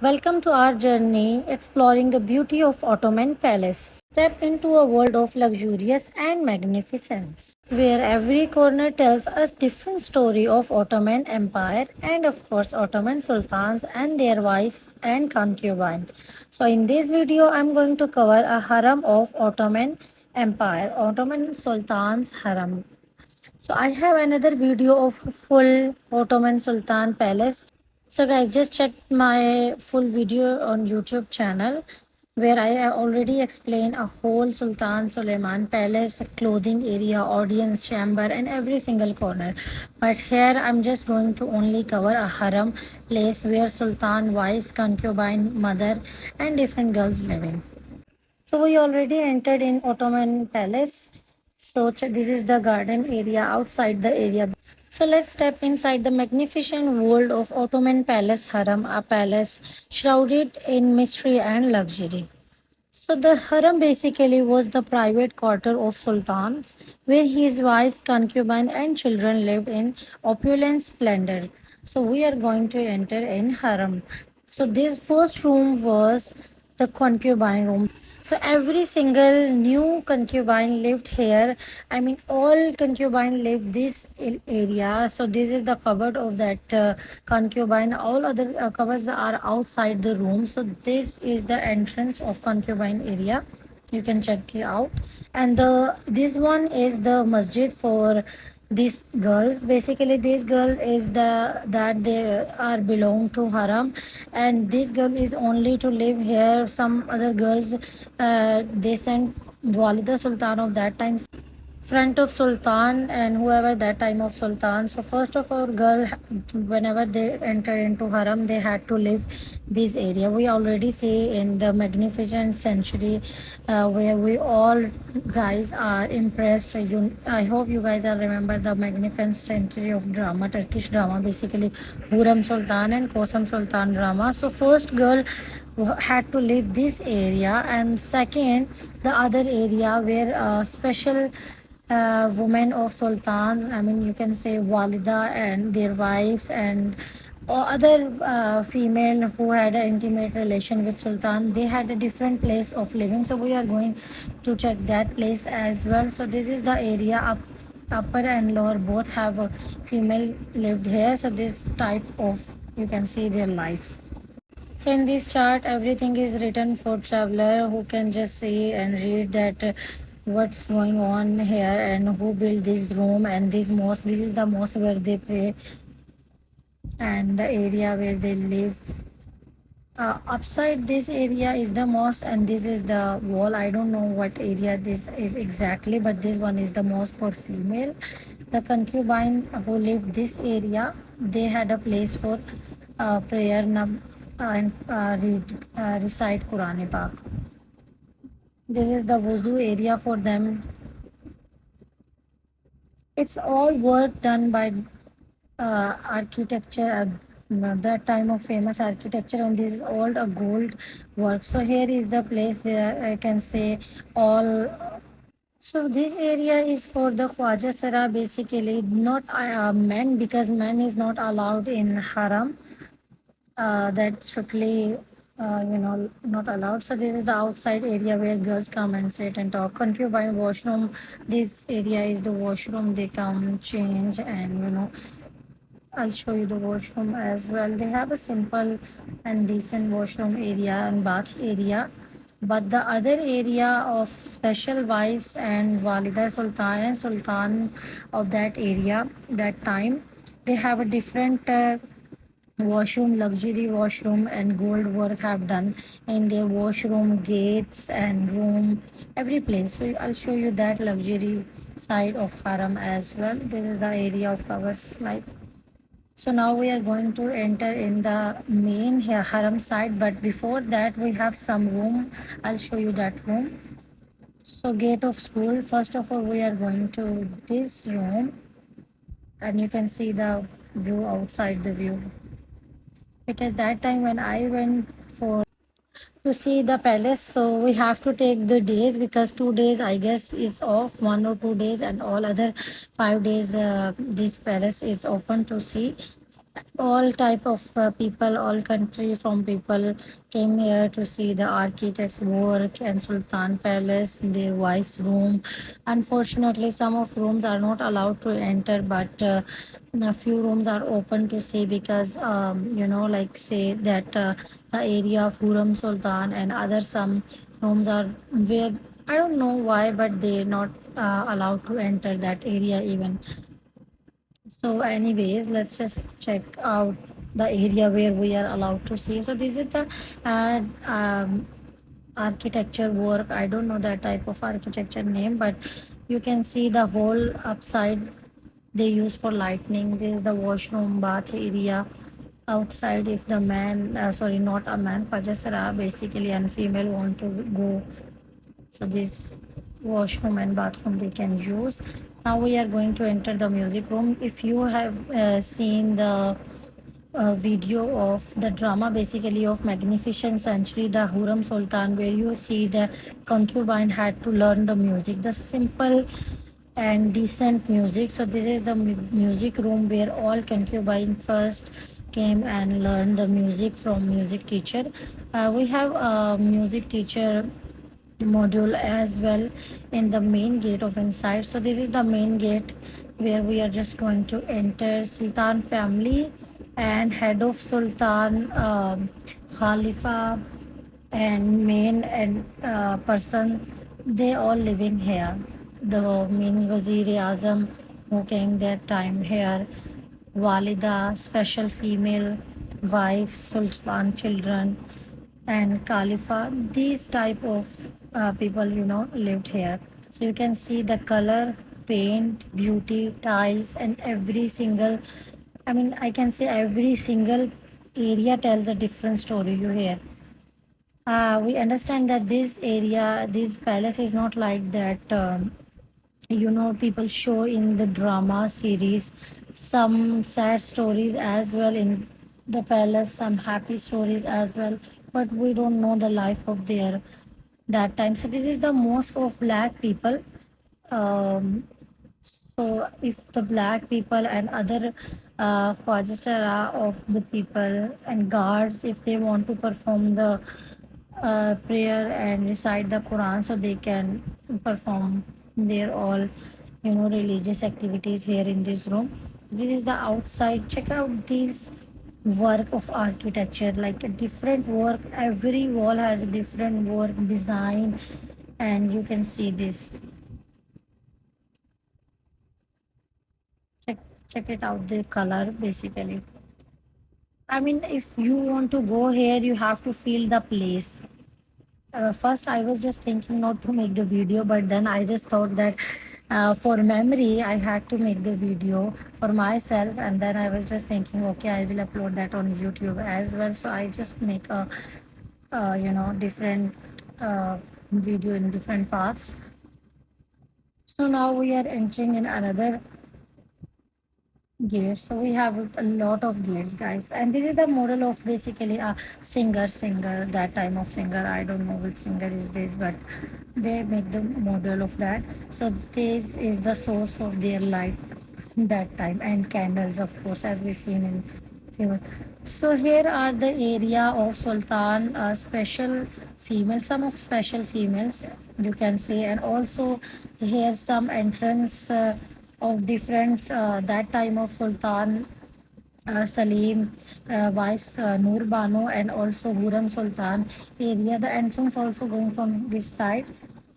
Welcome to our journey exploring the beauty of Ottoman Palace. Step into a world of luxurious and magnificence, where every corner tells a different story of Ottoman Empire and of course Ottoman sultans and their wives and concubines. So in this video I'm going to cover a harem of Ottoman Empire, Ottoman Sultan's harem. So I have another video of full Ottoman Sultan Palace. So guys, just check my full video on YouTube channel where I have already explained a whole Sultan Suleiman Palace, clothing area, audience chamber and every single corner. But here I'm just going to only cover a harem place where Sultan wives, concubine, mother and different girls living. So we already entered in Ottoman Palace. So this is the garden area outside the area. So let's step inside the magnificent world of Ottoman Palace Harem, a palace shrouded in mystery and luxury. So the harem basically was the private quarter of sultans where his wives, concubine and children lived in opulent splendor. So we are going to enter in harem. So this first room was the concubine room. So every single new concubine lived here. I mean, all concubine lived this area. So this is the cupboard of that concubine. All other cupboards are outside the room. So this is the entrance of concubine area. You can check it out. And this one is the masjid for these girls. Basically this girl is that they are belong to haram, and this girl is only to live here. Some other girls they sent Walida Sultan of that time front of sultan and whoever that time of sultan. So first of all girl, whenever they enter into haram they had to live this area. We already see in the magnificent century where we all guys are impressed. I hope you guys are remember the magnificent century of drama, Turkish drama, basically Huram Sultan and Kosam Sultan drama. So first girl had to leave this area, and second the other area where special women of sultans, I mean you can say walida and their wives and other female who had an intimate relation with sultan, they had a different place of living. So we are going to check that place as well. So this is the area upper and lower both have a female lived here. So this type of, you can see their lives. So in this chart, everything is written for traveler who can just see and read that what's going on here and who built this room and this mosque. This is the mosque where they pray and the area where they live. Upside this area is the mosque and this is the wall. I don't know what area this is exactly, but this one is the mosque for female. The concubine who lived this area, they had a place for prayer and recite Quran Pak. This is the wuzu area for them. It's all work done by architecture, that time of famous architecture, and this is all a gold work. So here is the place there, I can say all. So this area is for the Khwaja Sara, basically not men, because men is not allowed in haram. That's strictly not allowed. So this is the outside area where girls come and sit and talk. Concubine washroom, this area is the washroom. They come change and I'll show you the washroom as well. They have a simple and decent washroom area and bath area. But the other area of special wives and Walida Sultan and Sultan of that area, that time, they have a different washroom, luxury washroom and gold work have done in their washroom, gates and room, every place. So I'll show you that luxury side of haram as well. This is the area of covers like. So now we are going to enter in the main haram side, but before that we have some room. I'll show you that room. So gate of school, first of all we are going to this room and you can see the view outside the view, because that time when I went for to see the palace, so we have to take the days, because 2 days I guess is off, 1 or 2 days, and all other 5 days this palace is open to see. All type of people, all country from people came here to see the architect's work and Sultan Palace, their wife's room. Unfortunately, some of rooms are not allowed to enter, but a few rooms are open to see because like say that the area of Huram Sultan and other some rooms are where I don't know why, but they're not allowed to enter that area even. So, anyways, let's just check out the area where we are allowed to see. So, this is the uh, um, architecture work. I don't know that type of architecture name, but you can see the whole upside they use for lightning. This is the washroom bath area outside. If the man, sorry, not a man, Fajasara basically, and female want to go, so this washroom and bathroom they can use. Now we are going to enter the music room. If you have seen the video of the drama basically of Magnificent Century, the Huram Sultan, where you see the concubine had to learn the music, the simple and decent music. So this is the music room where all concubine first came and learned the music from music teacher. We have a music teacher module as well in the main gate of inside. So this is the main gate where we are just going to enter. Sultan family and head of Sultan, Khalifa and main and person, they all living here. The means Wazir Azam who came that time here, Walida, special female wife, Sultan children, and Khalifa. These type of people, lived here. So you can see the color, paint, beauty, tiles, and every single. I mean, I can say every single area tells a different story. You hear. We understand that this area, this palace is not like that. People show in the drama series some sad stories as well in the palace, some happy stories as well, but we don't know the life of their that time. So this is the mosque of black people. So if the black people and other Khwajasara of the people and guards, if they want to perform the prayer and recite the Quran, so they can perform their all, religious activities here in this room. This is the outside. Check out these work of architecture, like a different work. Every wall has a different work design, and you can see this. Check check it out. The color basically. I mean, if you want to go here, you have to feel the place. First I was just thinking not to make the video, but then I just thought that for memory I had to make the video for myself, and then I was just thinking, okay, I will upload that on YouTube as well. So I just make a different video in different parts. So now we are entering in another gears. So we have a lot of gears, guys, and this is the model of basically a singer that time of singer. I don't know which singer is this, but they make the model of that. So this is the source of their light that time, and candles, of course, as we've seen in film. So here are the area of Sultan, special female, some of special females you can see, and also here some entrance of different that time of Sultan Salim, wife Noor Bano, and also Huram Sultan area. The entrance also going from this side,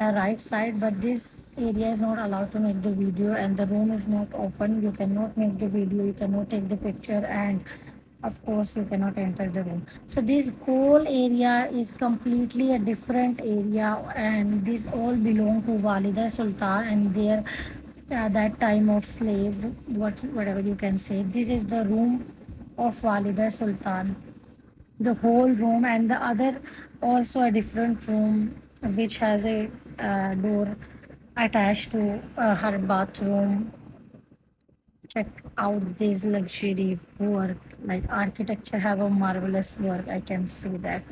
right side, but this area is not allowed to make the video, and the room is not open. You cannot make the video, you cannot take the picture, and of course you cannot enter the room. So this whole area is completely a different area, and this all belong to Walida Sultan and their that time of slaves, whatever you can say. This is the room of Walida Sultan, the whole room, and the other also a different room which has a door attached to her bathroom. Check out this luxury work, like architecture have a marvelous work, I can see that.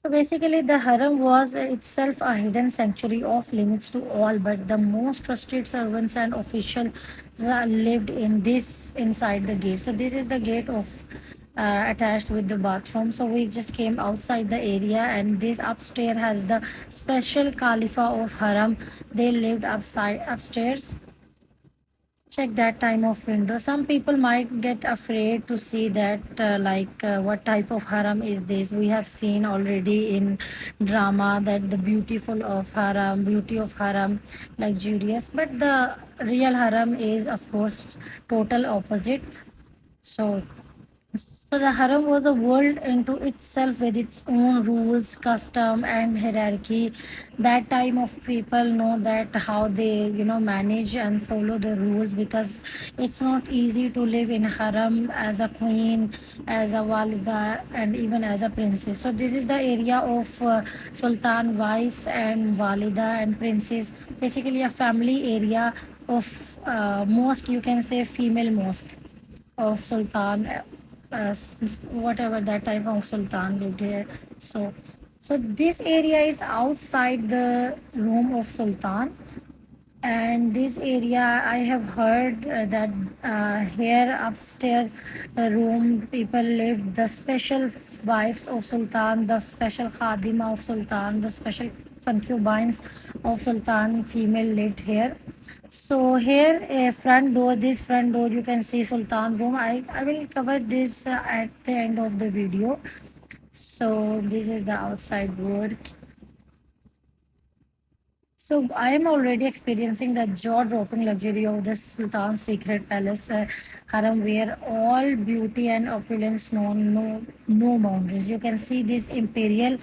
So basically, the harem was itself a hidden sanctuary off limits to all, but the most trusted servants and officials lived in this inside the gate. So this is the gate of attached with the bathroom. So we just came outside the area, and this upstairs has the special Khalifa of harem. They lived upstairs. Check that time of window. Some people might get afraid to see that, what type of haram is this. We have seen already in drama that the beauty of haram, luxurious, but the real haram is, of course, total opposite. So the harem was a world into itself with its own rules, custom, and hierarchy. That time of people know that how they, manage and follow the rules, because it's not easy to live in harem as a queen, as a walida, and even as a princess. So this is the area of sultan wives and walida and princess. Basically, a family area of mosque. You can say female mosque of sultan, whatever that type of sultan lived here. So this area is outside the room of sultan, and this area I have heard that here upstairs room people lived, the special wives of sultan, the special khadima of sultan, the special concubines of sultan female lived here. So here a front door, this front door you can see sultan room. I will cover this at the end of the video. So this is the outside work. So I am already experiencing the jaw-dropping luxury of the Sultan's secret palace harem, where all beauty and opulence know no boundaries. You can see this imperial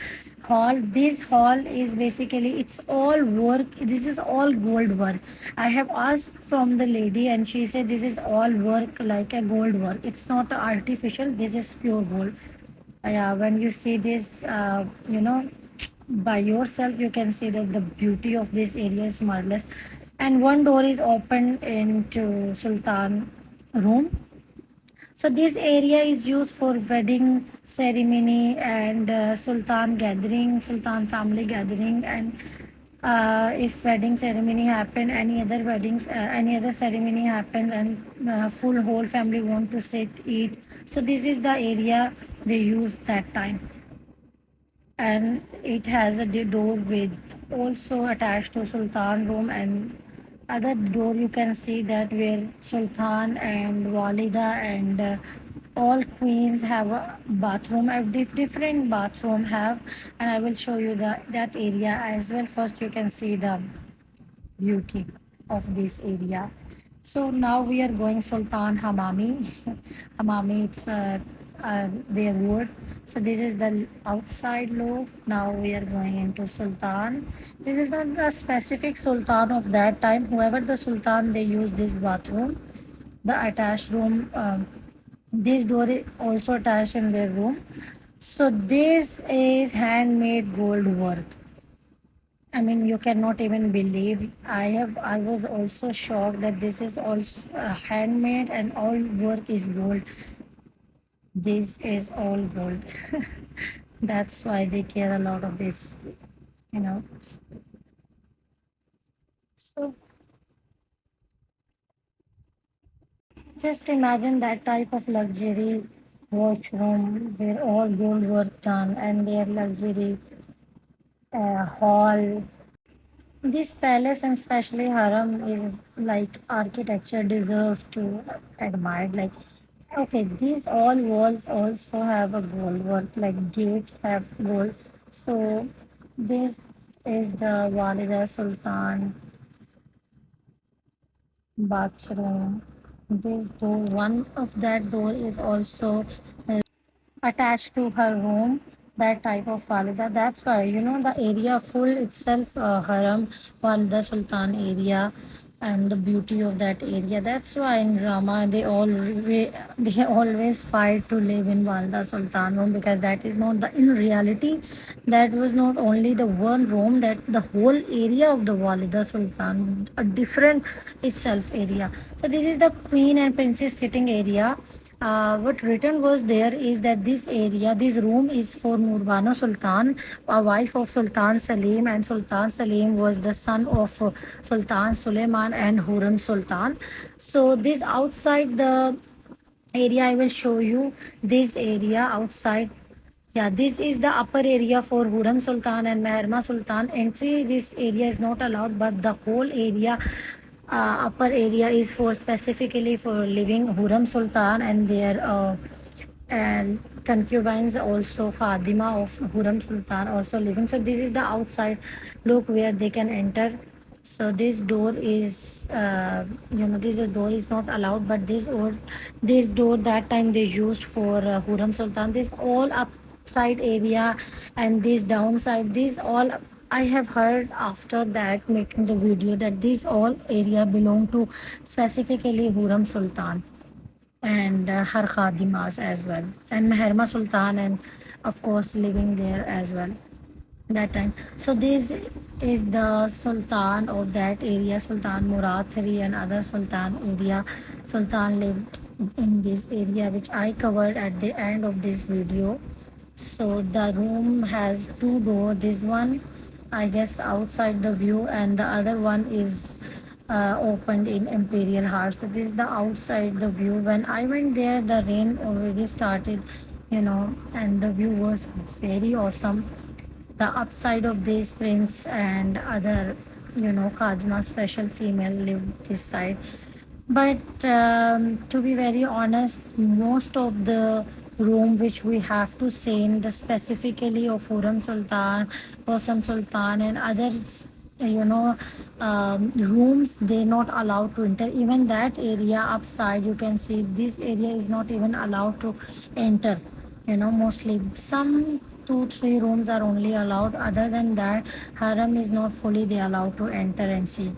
hall. This hall is basically, it's all work. This is all gold work. I have asked from the lady, and she said this is all work like a gold work. It's not artificial. This is pure gold. Yeah, when you see this, by yourself, you can see that the beauty of this area is marvelous. And one door is open into Sultan room. So this area is used for wedding ceremony and sultan family gathering. And if wedding ceremony happen, any other ceremony happens, and full whole family want to sit eat, so this is the area they use that time. And it has a door with also attached to sultan room, and other door you can see that where sultan and walida and all queens have a bathroom, a different bathroom have. And I will show you that area as well. First you can see the beauty of this area. So now we are going Sultan Hamami. Hamami, it's their word. So this is the outside look. Now we are going into Sultan. This is not the specific Sultan of that time. Whoever the Sultan, they use this bathroom, the attached room. This door is also attached in their room. So this is handmade gold work. I mean, you cannot even believe. I was also shocked that this is also handmade and all work is gold. This is all gold. That's why they care a lot of this, you know. So just imagine that type of luxury washroom where all gold work done, and their luxury hall. This palace and especially harem is like architecture deserves to admire. Like, okay, these all walls also have a gold work, like gates have gold. So this is the Walida Sultan bathroom. This door, one of that door is also attached to her room, that type of walida. That's why, the area full itself haram, walida sultan area, and the beauty of that area. That's why in drama they always fight to live in walida sultan room, because that is not the in reality. That was not only the one room, that the whole area of the walida sultan, a different itself area. So this is the queen and princess sitting area. what written was there is that this room is for Nurbano Sultan, a wife of Sultan Salim, and Sultan Salim was the son of Sultan Suleiman and Hurrem Sultan. So this outside the area, I will show you this area outside. Yeah, this is the upper area for Hurrem Sultan and Meherma Sultan. Entry this area is not allowed, but the whole area, upper area, is for specifically for living Hurrem Sultan and their and concubines, also Khadima of Hurrem Sultan also living. So this is the outside look where they can enter. So this door is, this door is not allowed, but this door that time they used for Hurrem Sultan. This all upside area and this downside, this all I have heard after that making the video that this all area belong to specifically Hurrem Sultan and her Khadimas as well, and Meherma Sultan, and of course living there as well that time. So this is the Sultan of that area, Sultan Murad III, and other Sultan area. Sultan lived in this area, which I covered at the end of this video. So the room has two doors. This one, I guess, outside the view, and the other one is opened in Imperial Heart. So this is the outside the view. When I went there, the rain already started, and the view was very awesome. The upside of this prince and other, Khadima special female lived this side. But to be very honest, most of the room which we have to say in the specifically of Hurrem Sultan, Rosam Sultan, and others, rooms, they're not allowed to enter. Even that area upside, you can see this area is not even allowed to enter. Mostly some 2 3 rooms are only allowed. Other than that, harem is not fully they allowed to enter and see.